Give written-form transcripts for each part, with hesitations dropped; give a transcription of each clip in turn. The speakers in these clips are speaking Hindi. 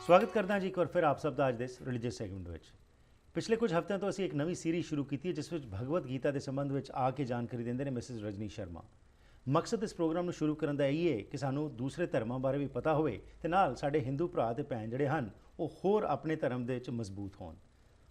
ਸਵਾਗਤ ਕਰਦਾ ਹਾਂ ਜੀ ਇੱਕ ਵਾਰ ਫਿਰ ਆਪ ਸਭ ਦਾ ਅੱਜ ਦੇ ਇਸ ਰਿਲੀਜੀਅਸ ਸੈਗਮੈਂਟ ਵਿੱਚ। ਪਿਛਲੇ ਕੁਝ ਹਫ਼ਤਿਆਂ ਤੋਂ ਅਸੀਂ ਇੱਕ ਨਵੀਂ ਸੀਰੀਜ਼ ਸ਼ੁਰੂ ਕੀਤੀ ਹੈ ਜਿਸ ਵਿੱਚ ਭਗਵਦ ਗੀਤਾ ਦੇ ਸੰਬੰਧ ਵਿੱਚ ਆ ਕੇ ਜਾਣਕਾਰੀ ਦਿੰਦੇ ਨੇ ਮਿਸਿਸ ਰਜਨੀ ਸ਼ਰਮਾ। ਮਕਸਦ ਇਸ ਪ੍ਰੋਗਰਾਮ ਨੂੰ ਸ਼ੁਰੂ ਕਰਨ ਦਾ ਇਹ ਹੈ ਕਿ ਸਾਨੂੰ ਦੂਸਰੇ ਧਰਮਾਂ ਬਾਰੇ ਵੀ ਪਤਾ ਹੋਵੇ ਤੇ ਨਾਲ ਸਾਡੇ ਹਿੰਦੂ ਭਰਾ ਤੇ ਭੈਣ ਜਿਹੜੇ ਹਨ ਉਹ ਹੋਰ ਆਪਣੇ ਧਰਮ ਦੇ ਵਿੱਚ ਮਜ਼ਬੂਤ ਹੋਣ।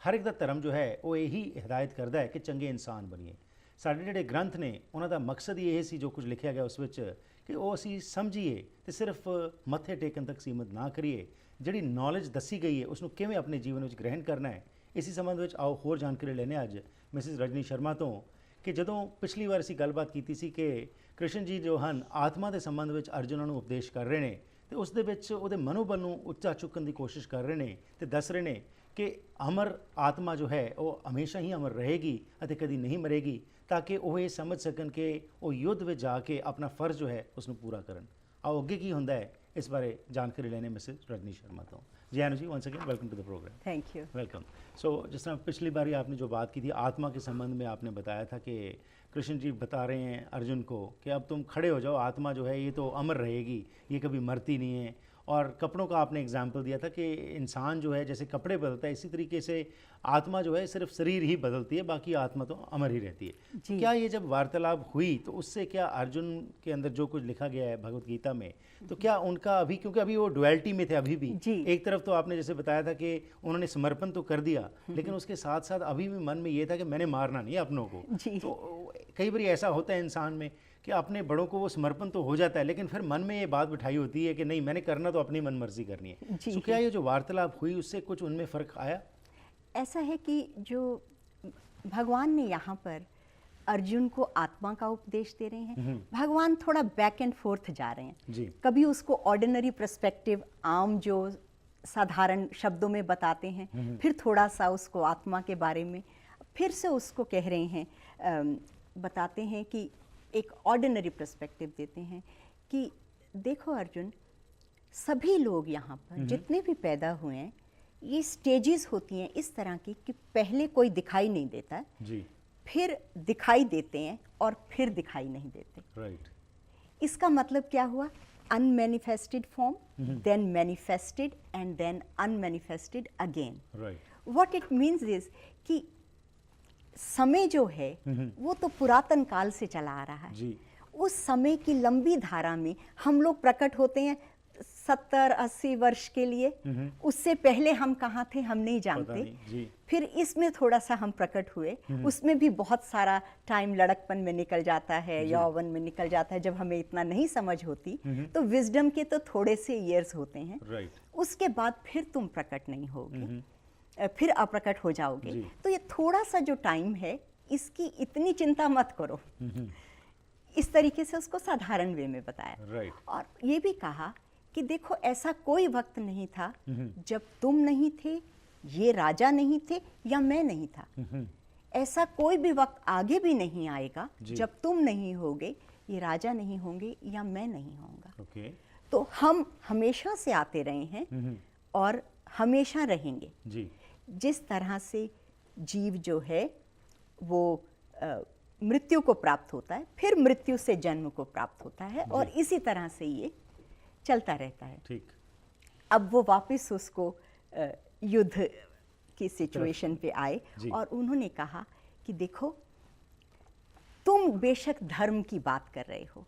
ਹਰ ਇੱਕ ਦਾ ਧਰਮ ਜੋ ਹੈ ਉਹ ਇਹੀ ਹਦਾਇਤ ਕਰਦਾ ਹੈ ਕਿ ਚੰਗੇ ਇਨਸਾਨ ਬਣੀਏ। ਸਾਡੇ ਜਿਹੜੇ ਗ੍ਰੰਥ ਨੇ ਉਹਨਾਂ ਦਾ ਮਕਸਦ ਹੀ ਇਹ ਸੀ ਜੋ ਕੁਝ ਲਿਖਿਆ ਗਿਆ ਉਸ ਵਿੱਚ ਕਿ ਉਹ ਅਸੀਂ ਸਮਝੀਏ ਤੇ ਸਿਰਫ ਮੱਥੇ ਟੇਕਣ ਤੱਕ ਸੀਮਤ ਨਾ ਕਰੀਏ। ਜਿਹੜੀ ਨੌਲੇਜ ਦੱਸੀ ਗਈ ਹੈ ਉਸ ਨੂੰ ਕਿਵੇਂ ਆਪਣੇ ਜੀਵਨ ਵਿੱਚ ਗ੍ਰਹਿਣ ਕਰਨਾ ਹੈ, ਇसी ਸੰਬੰਧ ਵਿੱਚ ਆਓ ਹੋਰ ਜਾਣਕਾਰੀ ਲੈਣੇ ਅੱਜ ਮਿਸਿਸ ਰਜਨੀ ਸ਼ਰਮਾ ਤੋਂ ਕਿ ਜਦੋਂ ਪਿਛਲੀ ਵਾਰ ਅਸੀਂ ਗੱਲਬਾਤ ਕੀਤੀ ਸੀ ਕਿ ਕ੍ਰਿਸ਼ਨ ਜੀ ਜੋ ਹਨ ਆਤਮਾ ਦੇ ਸੰਬੰਧ ਵਿੱਚ ਅਰਜੁਨਾਂ ਨੂੰ ਉਪਦੇਸ਼ ਕਰ ਰਹੇ ਨੇ ਤੇ ਉਸ ਦੇ ਵਿੱਚ ਉਹਦੇ ਮਨੋਬਲ ਨੂੰ ਉੱਚਾ ਚੁੱਕਣ ਦੀ ਕੋਸ਼ਿਸ਼ ਕਰ ਰਹੇ ਨੇ ਤੇ ਦੱਸ ਰਹੇ ਨੇ ਕਿ ਅਮਰ ਆਤਮਾ ਜੋ ਹੈ ਉਹ ਹਮੇਸ਼ਾ ਹੀ ਅਮਰ ਰਹੇਗੀ ਅਤੇ ਕਦੀ ਨਹੀਂ ਮਰੇਗੀ, ਤਾਂ ਕਿ ਉਹ ਇਹ ਸਮਝ ਸਕਣ ਕਿ ਉਹ ਯੁੱਧ ਵਿੱਚ ਜਾ ਕੇ ਆਪਣਾ ਫਰਜ਼ ਜੋ ਹੈ ਉਸ ਨੂੰ ਪੂਰਾ ਕਰਨ। ਆਓ ਅੱਗੇ ਕੀ ਹੁੰਦਾ ਹੈ इस बारे जानकारी लेने मिसेस रजनी शर्मा तो ji Anu ji once again welcome to the program. Thank you. Welcome. So जिस तरह पिछली बारी आपने जो बात की थी आत्मा के संबंध में, आपने बताया था कि कृष्ण जी बता रहे हैं अर्जुन को कि अब तुम खड़े हो जाओ, आत्मा जो है ये तो अमर रहेगी, ये कभी मरती नहीं है। और कपड़ों का आपने एग्जाम्पल दिया था कि इंसान जो है जैसे कपड़े बदलता है इसी तरीके से आत्मा जो है सिर्फ शरीर ही बदलती है, बाकी आत्मा तो अमर ही रहती है। क्या ये जब वार्तालाप हुई तो उससे क्या अर्जुन के अंदर जो कुछ लिखा गया है भगवत गीता में, तो क्या उनका अभी, क्योंकि अभी वो डुअलिटी में थे अभी भी, एक तरफ तो आपने जैसे बताया था कि उन्होंने समर्पण तो कर दिया लेकिन उसके साथ साथ अभी भी मन में ये था कि मैंने मारना नहीं है अपनों को। तो कई बार ऐसा होता है इंसान में कि अपने बड़ों को वो समर्पण तो हो जाता है लेकिन फिर मन में ये बात बिठाई होती है कि नहीं मैंने करना तो अपनी मन मर्जी करनी है। तो क्या ये जो वार्तालाप हुई उससे कुछ उनमें फ़र्क आया? ऐसा है कि जो भगवान ने यहाँ पर अर्जुन को आत्मा का उपदेश दे रहे हैं, भगवान थोड़ा बैक एंड फोर्थ जा रहे हैं जी। कभी उसको ऑर्डिनरी पर्सपेक्टिव आम जो साधारण शब्दों में बताते हैं, फिर थोड़ा सा उसको आत्मा के बारे में फिर से उसको कह रहे हैं, बताते हैं कि एक ऑर्डिनरी पर्सपेक्टिव देते हैं कि देखो अर्जुन, सभी लोग यहाँ पर जितने भी पैदा हुए हैं ये स्टेजेस होती हैं इस तरह की कि पहले कोई दिखाई नहीं देता जी, फिर दिखाई देते हैं और फिर दिखाई नहीं देते। राइट। इसका मतलब क्या हुआ? Unmanifested form, then manifested and then unmanifested again. Right. What it means is कि समय जो है वो तो पुरातन काल से चला आ रहा है जी। उस समय की लंबी धारा में हम लोग प्रकट होते हैं 70-80 वर्ष के लिए, उससे पहले हम कहाँ थे हम नहीं जानते जी। फिर इसमें थोड़ा सा हम प्रकट हुए, उसमें भी बहुत सारा टाइम लड़कपन में निकल जाता है, यौवन में निकल जाता है, जब हमें इतना नहीं समझ होती तो विजडम के तो थोड़े से ईयर्स होते हैं। उसके बाद फिर तुम प्रकट नहीं होगे, फिर अप्रकट हो जाओगे। तो ये थोड़ा सा जो टाइम है इसकी इतनी चिंता मत करो, इस तरीके से उसको साधारण वे में बताया। और ये भी कहा कि देखो ऐसा कोई वक्त नहीं था जब तुम नहीं थे, ये राजा नहीं थे या मैं नहीं था, ऐसा कोई भी वक्त आगे भी नहीं आएगा जब तुम नहीं होगे, ये राजा नहीं होंगे या मैं नहीं होऊंगा। तो हम हमेशा से आते रहे हैं और हमेशा रहेंगे जी। जिस तरह से जीव जो है वो मृत्यु को प्राप्त होता है, फिर मृत्यु से जन्म को प्राप्त होता है और इसी तरह से ये चलता रहता है। ठीक। अब वो वापस उसको युद्ध की सिचुएशन पे आए और उन्होंने कहा कि देखो तुम बेशक धर्म की बात कर रहे हो,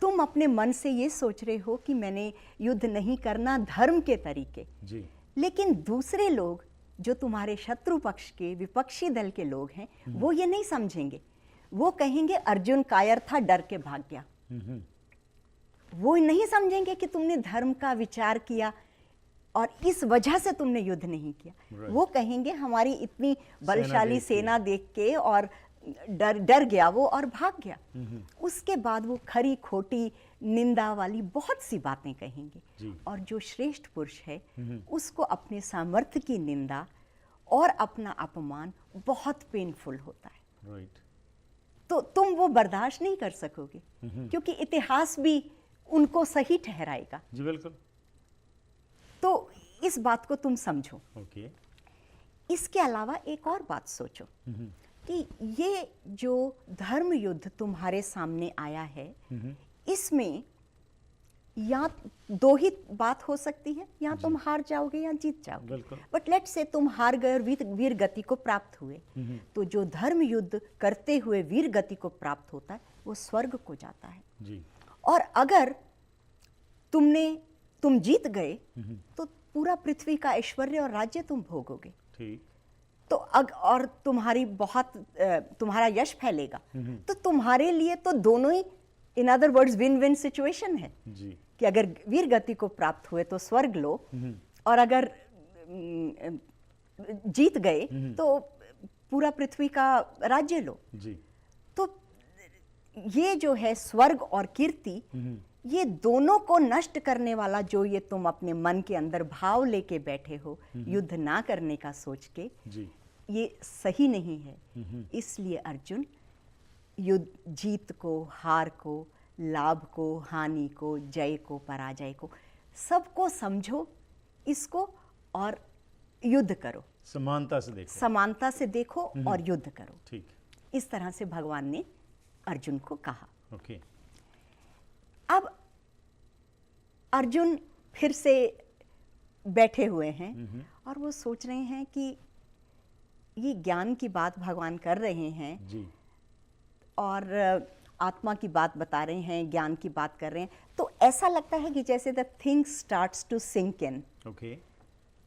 तुम अपने मन से ये सोच रहे हो कि मैंने युद्ध नहीं करना धर्म के तरीके जी। लेकिन दूसरे लोग जो तुम्हारे शत्रु पक्ष के विपक्षी दल के लोग हैं वो ये नहीं समझेंगे, वो कहेंगे अर्जुन कायर था डर के भाग गया। वो नहीं समझेंगे कि तुमने धर्म का विचार किया और इस वजह से तुमने युद्ध नहीं किया। वो कहेंगे हमारी इतनी बलशाली सेना देख के और डर गया वो और भाग गया। उसके बाद वो खरी खोटी निंदा वाली बहुत सी बातें कहेंगे और जो श्रेष्ठ पुरुष है उसको अपने सामर्थ्य की निंदा और अपना अपमान बहुत पेनफुल होता है। तो तुम वो बर्दाश्त नहीं कर सकोगे क्योंकि इतिहास भी उनको सही ठहराएगा जी। बिल्कुल। तो इस बात को तुम समझो। इसके अलावा एक और बात सोचो कि ये जो धर्म युद्ध तुम्हारे सामने आया है इसमें या दो ही बात हो सकती है, या तुम हार जाओगे या जीत जाओगे। बट लेट्स से तुम हार गए और वीर गति को प्राप्त हुए, तो जो धर्म युद्ध करते हुए वीर गति को प्राप्त होता है वो स्वर्ग को जाता है जी। और अगर तुम जीत गए तो पूरा पृथ्वी का ऐश्वर्य और राज्य तुम भोगोगे। ठीक। तो और तुम्हारा यश फैलेगा, तो तुम्हारे लिए तो दोनों ही, in other words, win win situation है जी। कि अगर वीर गति को प्राप्त हुए तो स्वर्ग लो, और अगर जीत गए तो पूरा पृथ्वी का राज्य लो जी। तो ये जो है स्वर्ग और कीर्ति, ये दोनों को नष्ट करने वाला जो ये तुम अपने मन के अंदर भाव लेके बैठे हो युद्ध ना करने का सोच के जी। ये सही नहीं है। इसलिए अर्जुन, युद्ध, जीत को, हार को, लाभ को, हानि को, जय को, पराजय को, सबको समझो इसको और युद्ध करो। समानता से देखो, समानता से देखो और युद्ध करो। ठीक। इस तरह से भगवान ने अर्जुन को कहा। ओके। अब अर्जुन फिर से बैठे हुए हैं और वो सोच रहे हैं कि ये ज्ञान की बात भगवान कर रहे हैं जी। और आत्मा की बात बता रहे हैं, ज्ञान की बात कर रहे हैं, तो ऐसा लगता है कि जैसे the thing starts to sink in okay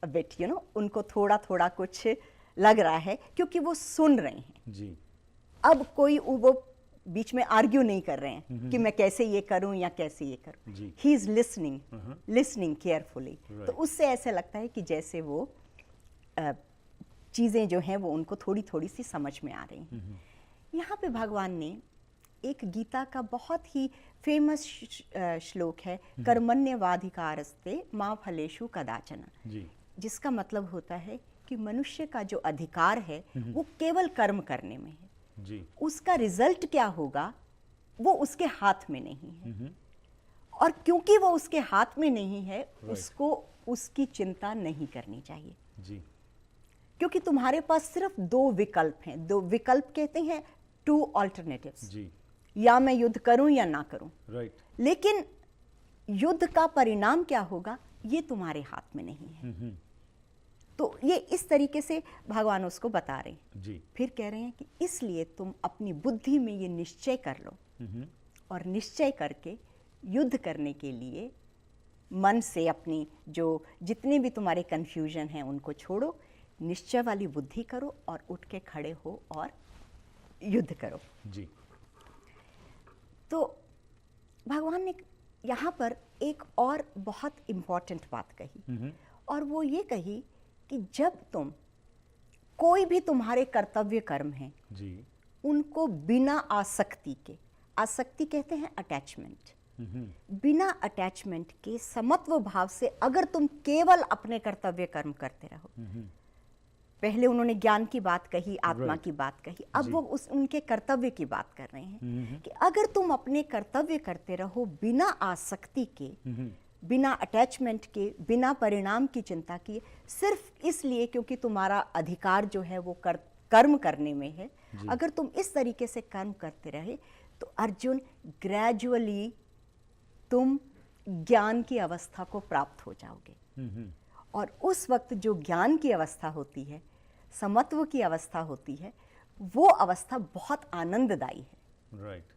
a bit, you know, उनको थोड़ा थोड़ा कुछ लग रहा है क्योंकि वो सुन रहे हैं। जी। अब कोई वो बीच में आर्ग्यू नहीं कर रहे हैं कि मैं कैसे ये करूं या कैसे ये करूं। He is listening carefully. तो उससे ऐसे लगता है कि जैसे वो चीजें जो हैं वो उनको थोड़ी थोड़ी सी समझ में आ रही हैं। यहाँ पे भगवान ने एक गीता का बहुत ही फेमस श्लोक है, कर्मण्यवाधिकारस्ते मा फलेषु कदाचन, जिसका मतलब होता है कि मनुष्य का जो अधिकार है वो केवल कर्म करने में है जी। उसका रिजल्ट क्या होगा वो उसके हाथ में नहीं है। और क्योंकि वो उसके हाथ में नहीं है, उसको उसकी चिंता नहीं करनी चाहिए जी। क्योंकि तुम्हारे पास सिर्फ दो विकल्प हैं। दो विकल्प कहते हैं टू ऑल्टरनेटिव्स जी। या मैं युद्ध करूं या ना करूं। राइट। लेकिन युद्ध का परिणाम क्या होगा ये तुम्हारे हाथ में नहीं है। तो ये इस तरीके से भगवान उसको बता रहे हैं जी। फिर कह रहे हैं कि इसलिए तुम अपनी बुद्धि में ये निश्चय कर लो और निश्चय करके युद्ध करने के लिए मन से अपनी जो जितने भी तुम्हारे कंफ्यूजन हैं उनको छोड़ो, निश्चय वाली बुद्धि करो और उठ के खड़े हो और युद्ध करो जी। तो भगवान ने यहाँ पर एक और बहुत इम्पॉर्टेंट बात कही और वो ये कही कि जब तुम कोई भी तुम्हारे कर्तव्य कर्म हैं जी, उनको बिना आसक्ति के, आसक्ति कहते हैं अटैचमेंट, बिना अटैचमेंट के समत्व भाव से अगर तुम केवल अपने कर्तव्य कर्म करते रहो, पहले उन्होंने ज्ञान की बात कही, आत्मा की बात कही, अब वो उनके कर्तव्य की बात कर रहे हैं कि अगर तुम अपने कर्तव्य करते रहो बिना आसक्ति के, बिना अटैचमेंट के, बिना परिणाम की चिंता किए, सिर्फ इसलिए क्योंकि तुम्हारा अधिकार जो है वो कर्म करने में है, अगर तुम इस तरीके से कर्म करते रहे तो अर्जुन ग्रेजुअली तुम ज्ञान की अवस्था को प्राप्त हो जाओगे। और उस वक्त जो ज्ञान की अवस्था होती है, समत्व की अवस्था होती है, वो अवस्था बहुत आनंददायी है। राइट।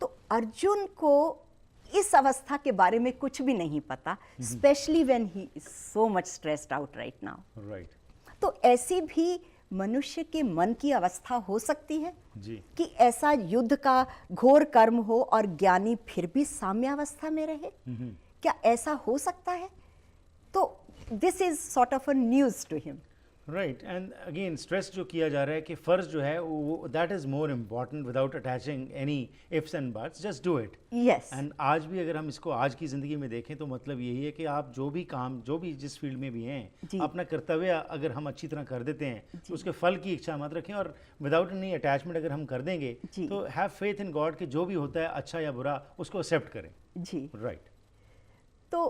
तो अर्जुन को इस अवस्था के बारे में कुछ भी नहीं पता, specially when he is so much stressed out right now. Right. तो ऐसी भी मनुष्य के मन की अवस्था हो सकती है जी, कि ऐसा युद्ध का घोर कर्म हो और ज्ञानी फिर भी साम्यावस्था में रहे। क्या ऐसा हो सकता है? तो this is sort of a news to him. Right. And again stress जो किया जा रहा है कि फ़र्ज जो है वो that is more important without attaching any ifs and buts, just do it. Yes. And आज भी अगर हम इसको आज की ज़िंदगी में देखें तो मतलब यही है कि आप जो भी काम, जो भी जिस फील्ड में भी हैं, अपना कर्तव्य अगर हम अच्छी तरह कर देते हैं तो उसके फल की इच्छा मत रखें, और विदाउट एनी अटैचमेंट अगर हम कर देंगे तो हैव फेथ इन गॉड कि जो भी होता है अच्छा या बुरा उसको एक्सेप्ट करें। जी, राइट। तो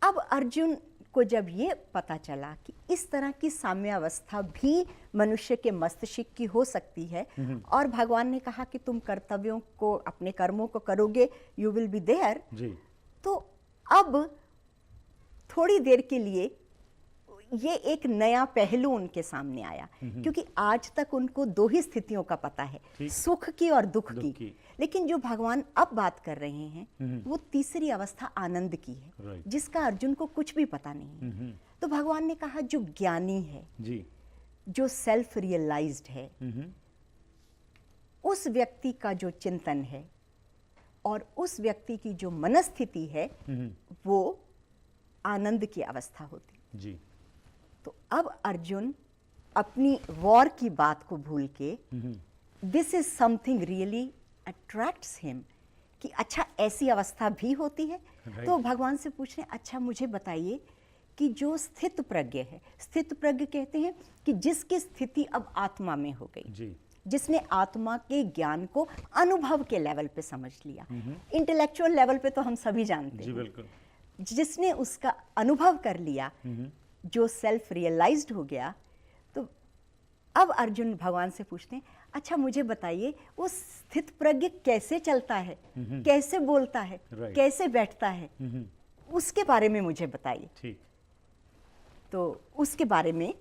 अब अर्जुन को जब ये पता चला कि इस तरह की साम्यावस्था भी मनुष्य के मस्तिष्क की हो सकती है, और भगवान ने कहा कि तुम कर्तव्यों को, अपने कर्मों को करोगे, यू विल बी देयर, जी, तो अब थोड़ी देर के लिए ये एक नया पहलू उनके सामने आया, क्योंकि आज तक उनको दो ही स्थितियों का पता है, सुख की और दुख की। लेकिन जो भगवान अब बात कर रहे हैं वो तीसरी अवस्था आनंद की है, जिसका अर्जुन को कुछ भी पता नहीं है। तो भगवान ने कहा जो ज्ञानी है जी, जो सेल्फ रियलाइज्ड है, उस व्यक्ति का जो चिंतन है और उस व्यक्ति की जो मनस्थिति है वो आनंद की अवस्था होती जी। तो अब अर्जुन अपनी वॉर की बात को भूल के this is something really attracts him कि अच्छा ऐसी अवस्था भी होती है। तो भगवान से पूछ रहे अच्छा मुझे बताइए कि जो स्थित प्रज्ञ है, स्थित प्रज्ञ कहते हैं कि जिसकी स्थिति अब आत्मा में हो गई जी, जिसने आत्मा के ज्ञान को अनुभव के लेवल पे समझ लिया, इंटेलेक्चुअल लेवल पे तो हम सभी जानते हैं, बिल्कुल, जिसने उसका अनुभव कर लिया, जो सेल्फ रियलाइज्ड हो गया। तो अब अर्जुन भगवान से पूछते हैं अच्छा मुझे बताइए वो स्थित प्रज्ञ कैसे चलता है, कैसे बोलता है, कैसे बैठता है, उसके बारे में मुझे बताइए। ठीक। तो उसके बारे में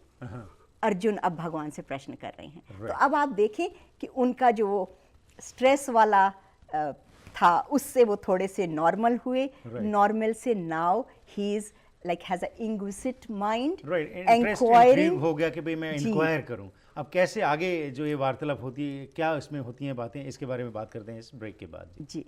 अर्जुन अब भगवान से प्रश्न कर रहे हैं। तो अब आप देखें कि उनका जो स्ट्रेस वाला था उससे वो थोड़े से नॉर्मल हुए, नॉर्मल से now he is like has a inquisitive mind, enquiring हो गया कि भाई मैं इंक्वायर करूं। अब कैसे आगे जो ये वार्तालाप होती है, क्या इसमें होती हैं बातें, इसके बारे में बात करते हैं इस ब्रेक के बाद जी।